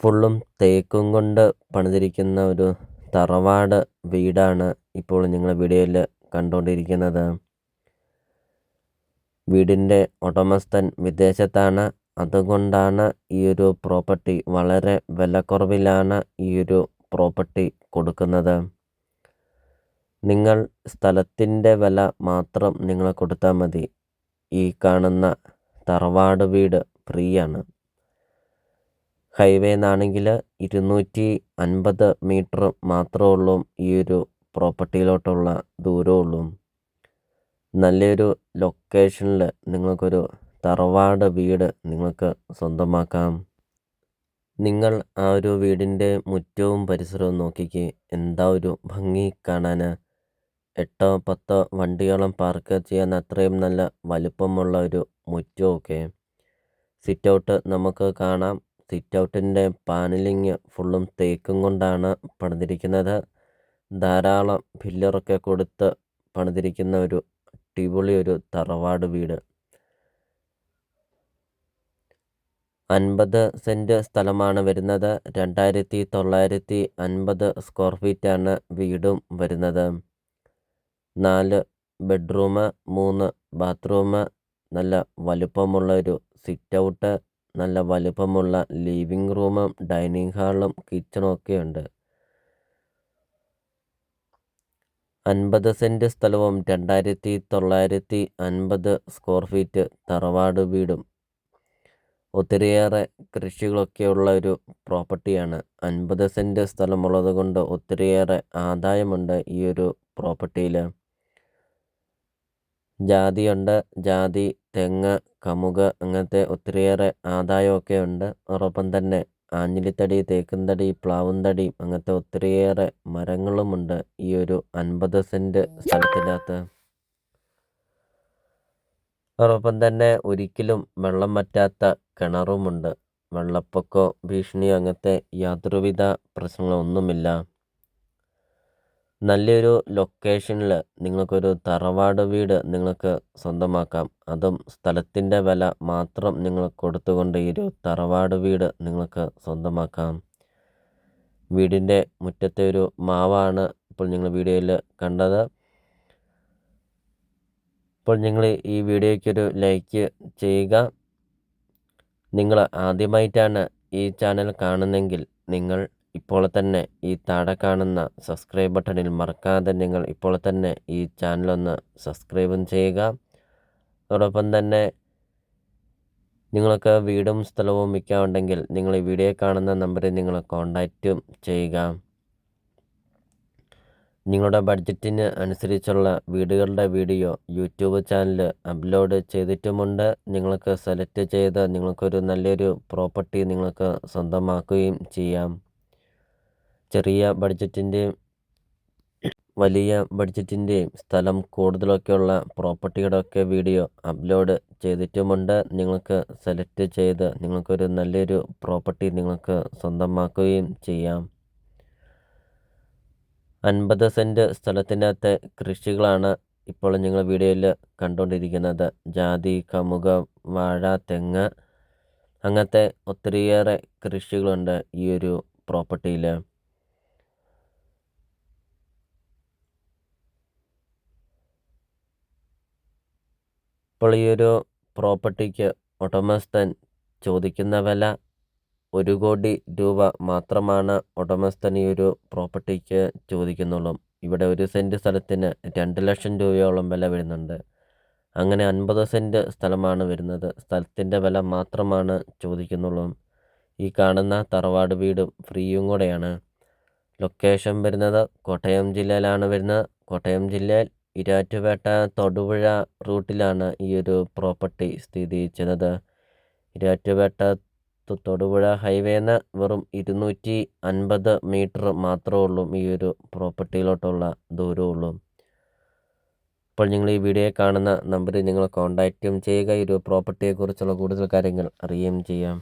ഫുള്ളും തേക്കും കൊണ്ട് പണിതിരിക്കുന്ന ഒരു തറവാട് വീടാണ് ഇപ്പോൾ നിങ്ങൾ വീഡിയോയിൽ കണ്ടുകൊണ്ടിരിക്കുന്നത്. വീടിൻ്റെ ഉടമസ്ഥൻ വിദേശത്താണ്. അതുകൊണ്ടാണ് ഈ ഒരു പ്രോപ്പർട്ടി വളരെ വിലക്കുറവിലാണ് ഈ ഒരു പ്രോപ്പർട്ടി കൊടുക്കുന്നത്. നിങ്ങൾ സ്ഥലത്തിൻ്റെ വില മാത്രം നിങ്ങൾ കൊടുത്താൽ മതി. ഈ കാണുന്ന തറവാട് വീട് ഫ്രീ ആണ്. ഹൈവേ നിന്നാണെങ്കിൽ 250 മീറ്റർ മാത്രമേ ഉള്ളൂ ഈ ഒരു പ്രോപ്പർട്ടിയിലോട്ടുള്ള ദൂരമുള്ളൂ. നല്ലൊരു ലൊക്കേഷനിൽ നിങ്ങൾക്കൊരു തറവാട് വീട് നിങ്ങൾക്ക് സ്വന്തമാക്കാം. നിങ്ങൾ ആ ഒരു വീടിൻ്റെ മുറ്റവും പരിസരവും നോക്കിക്കേ, എന്താ ഒരു ഭംഗി കാണാൻ. 8-10 വണ്ടികളും പാർക്ക് ചെയ്യാൻ അത്രയും നല്ല വലുപ്പമുള്ള ഒരു മുറ്റമൊക്കെ. സിറ്റ് ഔട്ട് നമുക്ക് കാണാം. സിറ്റ് ഔട്ടിൻ്റെ പാനലിങ് ഫുള്ളും തേക്കും കൊണ്ടാണ് പണിതിരിക്കുന്നത്. ധാരാളം പില്ലറൊക്കെ കൊടുത്ത് പണിതിരിക്കുന്ന ഒരു അടിപൊളി ഒരു തറവാട് വീട്. 50 സെൻറ്റ് സ്ഥലമാണ് വരുന്നത്. 2950 സ്ക്വയർ ഫീറ്റാണ് വീടും വരുന്നത്. 4 ബെഡ്റൂം, 3 ബാത്റൂം, നല്ല വലുപ്പമുള്ള ഒരു സിറ്റ് ഔട്ട്, നല്ല വലുപ്പമുള്ള ലിവിങ് റൂമും ഡൈനിങ് ഹാളും കിച്ചണും ഒക്കെ ഉണ്ട്. 50 സെൻറ്റ് സ്ഥലവും 2950 സ്ക്വയർ ഫീറ്റ് തറവാട് വീടും. ഒത്തിരിയേറെ കൃഷികളൊക്കെയുള്ള ഒരു പ്രോപ്പർട്ടിയാണ്. 50 സെൻറ്റ് സ്ഥലമുള്ളത് കൊണ്ട് ഒത്തിരിയേറെ ആദായമുണ്ട് ഈ ഒരു പ്രോപ്പർട്ടിയിൽ. ജാതിയുണ്ട്. ജാതി, തെങ്ങ്, കമുക് അങ്ങനത്തെ ഒത്തിരിയേറെ ആദായമൊക്കെ ഉണ്ട്. അതോടൊപ്പം തന്നെ ആഞ്ഞിലിത്തടി, തേക്കുംതടി, പ്ലാവുംതടി അങ്ങനത്തെ ഒത്തിരിയേറെ മരങ്ങളുമുണ്ട് ഈ ഒരു 50 സെൻറ്റ് സ്ഥലത്തിനകത്ത്. അതോടൊപ്പം തന്നെ ഒരിക്കലും വെള്ളം വറ്റാത്ത കിണറുമുണ്ട്. വെള്ളപ്പൊക്കമോ ഭീഷണിയോ അങ്ങനത്തെ യാതൊരുവിധ പ്രശ്നങ്ങളൊന്നുമില്ല. നല്ലൊരു ലൊക്കേഷനിൽ നിങ്ങൾക്കൊരു തറവാട് വീട് നിങ്ങൾക്ക് സ്വന്തമാക്കാം. അതും സ്ഥലത്തിൻ്റെ വില മാത്രം നിങ്ങൾ കൊടുത്തുകൊണ്ട് ഈ ഒരു തറവാട് വീട് നിങ്ങൾക്ക് സ്വന്തമാക്കാം. വീടിൻ്റെ മുറ്റത്തെ ഒരു മാവാണ് ഇപ്പോൾ നിങ്ങൾ വീഡിയോയിൽ കണ്ടത്. ഇപ്പോൾ നിങ്ങൾ ഈ വീഡിയോയ്ക്കൊരു ലൈക്ക് ചെയ്യുക. നിങ്ങൾ ആദ്യമായിട്ടാണ് ഈ ചാനൽ കാണുന്നതെങ്കിൽ നിങ്ങൾ ഇപ്പോൾ തന്നെ ഈ താഴെ കാണുന്ന സബ്സ്ക്രൈബ് ബട്ടണിൽ മറക്കാതെ നിങ്ങൾ ഇപ്പോൾ തന്നെ ഈ ചാനലൊന്ന് സബ്സ്ക്രൈബും ചെയ്യുക. അതോടൊപ്പം തന്നെ നിങ്ങൾക്ക് വീടും സ്ഥലവും വിൽക്കാനുണ്ടെങ്കിൽ നിങ്ങൾ ഈ വീഡിയോ കാണുന്ന നമ്പറിൽ നിങ്ങൾ കോൺടാക്റ്റും ചെയ്യുക. നിങ്ങളുടെ ബഡ്ജറ്റിന് അനുസരിച്ചുള്ള വീടുകളുടെ വീഡിയോ യൂട്യൂബ് ചാനൽ അപ്ലോഡ് ചെയ്തിട്ടുമുണ്ട്. നിങ്ങൾക്ക് സെലക്ട് ചെയ്ത് നിങ്ങൾക്കൊരു നല്ലൊരു പ്രോപ്പർട്ടി നിങ്ങൾക്ക് സ്വന്തമാക്കുകയും ചെയ്യാം. ചെറിയ ബഡ്ജറ്റിൻ്റെയും വലിയ ബഡ്ജറ്റിൻ്റെയും സ്ഥലം കൂടുതലൊക്കെയുള്ള പ്രോപ്പർട്ടിയുടെയൊക്കെ വീഡിയോ അപ്ലോഡ് ചെയ്തിട്ടുമുണ്ട്. നിങ്ങൾക്ക് സെലക്ട് ചെയ്ത് നിങ്ങൾക്കൊരു നല്ലൊരു പ്രോപ്പർട്ടി നിങ്ങൾക്ക് സ്വന്തമാക്കുകയും ചെയ്യാം. 50 സെൻറ്റ് സ്ഥലത്തിനകത്തെ കൃഷികളാണ് ഇപ്പോൾ നിങ്ങൾ വീഡിയോയിൽ കണ്ടുകൊണ്ടിരിക്കുന്നത്. ജാതി, കമുക്, വാഴ, തെങ്ങ് അങ്ങനത്തെ ഒത്തിരിയേറെ കൃഷികളുണ്ട് ഈ ഒരു പ്രോപ്പർട്ടിയിൽ. ഇപ്പോൾ ഈ ഒരു പ്രോപ്പർട്ടിക്ക് ഉടമസ്ഥൻ ചോദിക്കുന്ന വില 1 കോടി രൂപ മാത്രമാണ് ഉടമസ്ഥൻ ഈ ഒരു പ്രോപ്പർട്ടിക്ക് ചോദിക്കുന്നുള്ളൂ. ഇവിടെ 1 സെൻറ്റ് സ്ഥലത്തിന് 2 ലക്ഷം രൂപയോളം വില വരുന്നുണ്ട്. അങ്ങനെ 50 സെൻറ്റ് സ്ഥലമാണ് വരുന്നത്. സ്ഥലത്തിൻ്റെ വില മാത്രമാണ് ചോദിക്കുന്നുള്ളൂ. ഈ കാണുന്ന തറവാട് വീടും ഫ്രീയും കൂടെയാണ്. ലൊക്കേഷൻ വരുന്നത് കോട്ടയം ജില്ലയിലാണ് വരുന്നത്. കോട്ടയം ജില്ലയിൽ ഈരാറ്റുപേട്ട തൊടുപുഴ റൂട്ടിലാണ് ഈ ഒരു പ്രോപ്പർട്ടി സ്ഥിതി ചെയ്യുന്നത്. ഈരാറ്റുപേട്ട തൊടുപുഴ ഹൈവേന്ന് വെറും 250 മീറ്റർ മാത്രമേ ഉള്ളൂ ഈ ഒരു പ്രോപ്പർട്ടിയിലോട്ടുള്ള ദൂരമുള്ളൂ. അപ്പോൾ നിങ്ങൾ ഈ വീഡിയോ കാണുന്ന നമ്പറിൽ നിങ്ങൾ കോൺടാക്റ്റും ചെയ്യുക. ഈ ഒരു പ്രോപ്പർട്ടിയെക്കുറിച്ചുള്ള കൂടുതൽ കാര്യങ്ങൾ അറിയുകയും ചെയ്യാം.